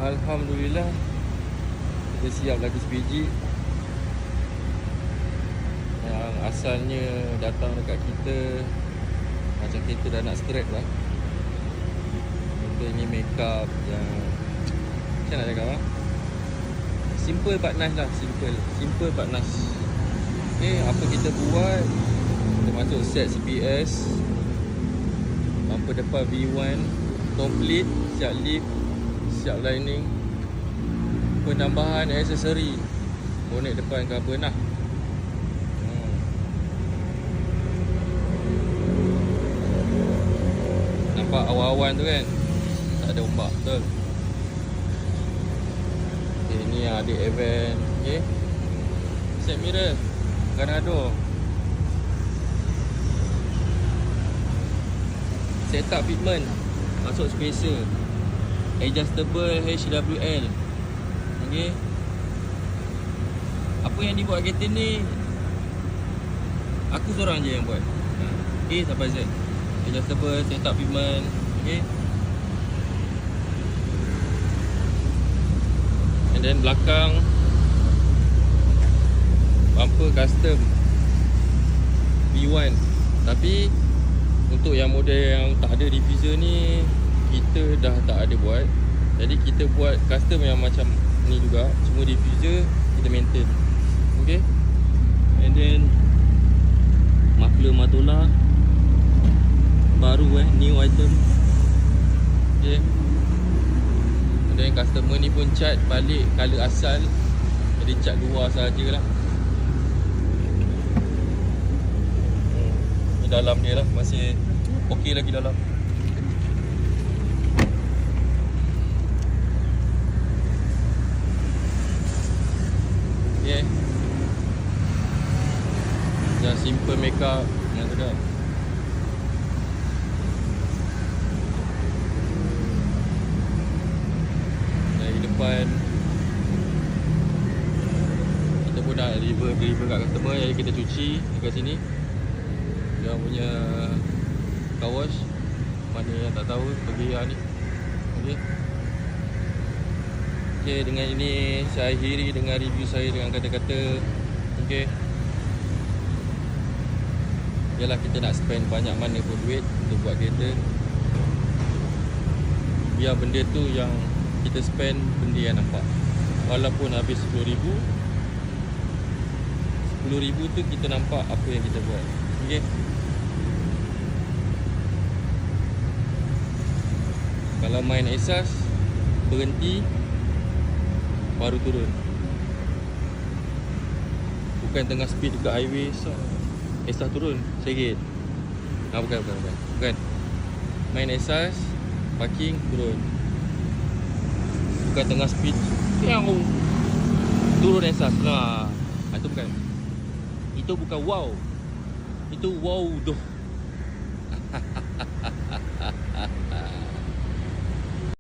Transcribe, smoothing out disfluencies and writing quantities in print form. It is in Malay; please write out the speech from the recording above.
Alhamdulillah, kita siap lagi sebiji yang asalnya datang dekat kita macam kita dah nak scrap lah. Benda ni make up yang macam nak cakap lah, simple but nice lah. Simple but nice. Okay, apa kita buat, kita masuk set CPS, bumper depan V1 complete, siap lip, siap lining, penambahan aksesori, bonet depan carbon lah. Nampak awan-awan tu kan, tak ada ombak, betul. Okay, ni adik event. Okay, set mirror, Ganado, setup fitment, masuk spacer, adjustable HWL. Okay, apa yang dibuat kereta ni aku seorang je yang buat. A sampai Z, adjustable, setup fitment. Okay, and then belakang bumper custom V1. Tapi untuk yang model yang tak ada diffuser ni, kita dah tak ada buat. Jadi kita buat custom yang macam ni juga, semua diffuser kita maintain. Okay, and then muffler Matola baru new item. Okay, and then customer ni pun cat balik color asal, jadi cat luar sajalah. Ni dalam dia lah, masih okey lagi dalam. Okay, yang simple makeup yang sedap. Dari depan kita pun dah deliver kat customer, jadi kita cuci dekat sini. Dia punya car wash, mana yang tak tahu pergi yang ni. Okay, okay, dengan ini saya akhiri dengan review saya dengan kata-kata, okay, yalah, kita nak spend banyak mana pun duit untuk buat kereta, biar benda tu yang kita spend benda yang nampak. Walaupun habis RM10,000 tu kita nampak apa yang kita buat. Okay, kalau main asas, berhenti baru turun. Bukan tengah speed dekat highway so asas turun seret. Bukan. Main asas, parking, turun. Bukan tengah speed turun asas lah. Itu bukan. Itu bukan wow. Itu wow doh.